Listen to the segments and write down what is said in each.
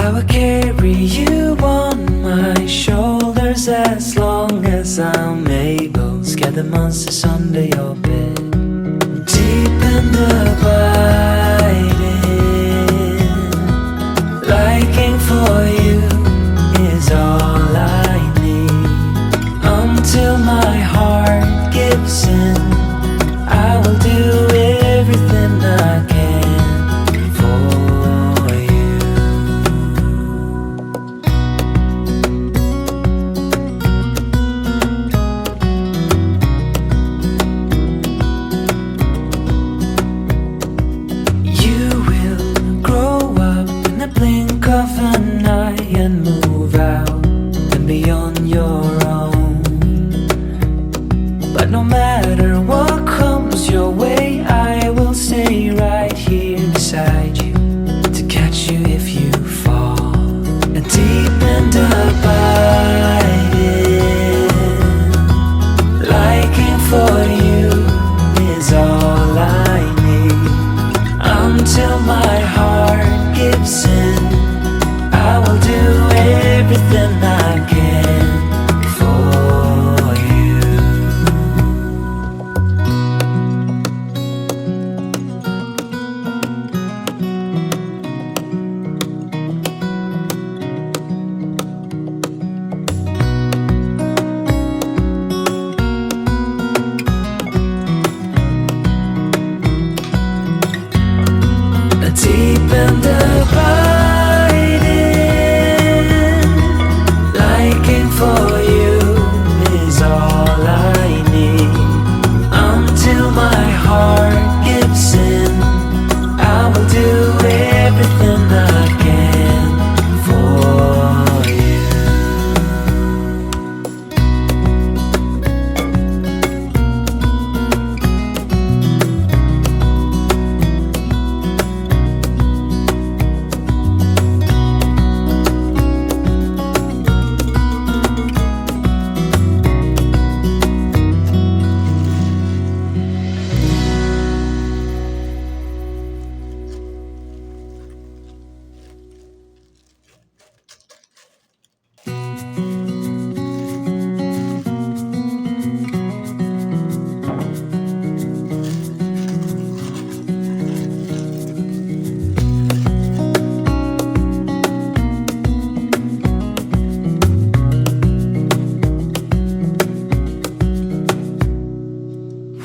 I will carry you on my shoulders as long as I'm able. Scare the monsters under your bed. Deep and abiding, liking for you is all I need. Until my heart gives in, I will do everything I can for you. You will grow up in the blink of an eye and move out and be on your own. But no matter what comes your way, I will stay right here beside you to catch you if you fall. And deep and abiding, liking for you is all I need. Until my heart gives in, I will do everything I can for you. Deep and abiding, liking for you is all I need. Until my heart gives in, I will do everything I can for you.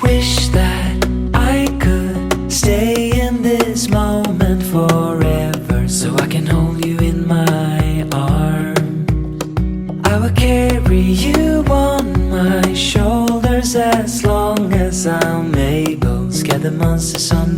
Wish that I could stay in this moment forever, so I can hold you in my arms. I will carry you on my shoulders as long as I'm able. Scare the monsters on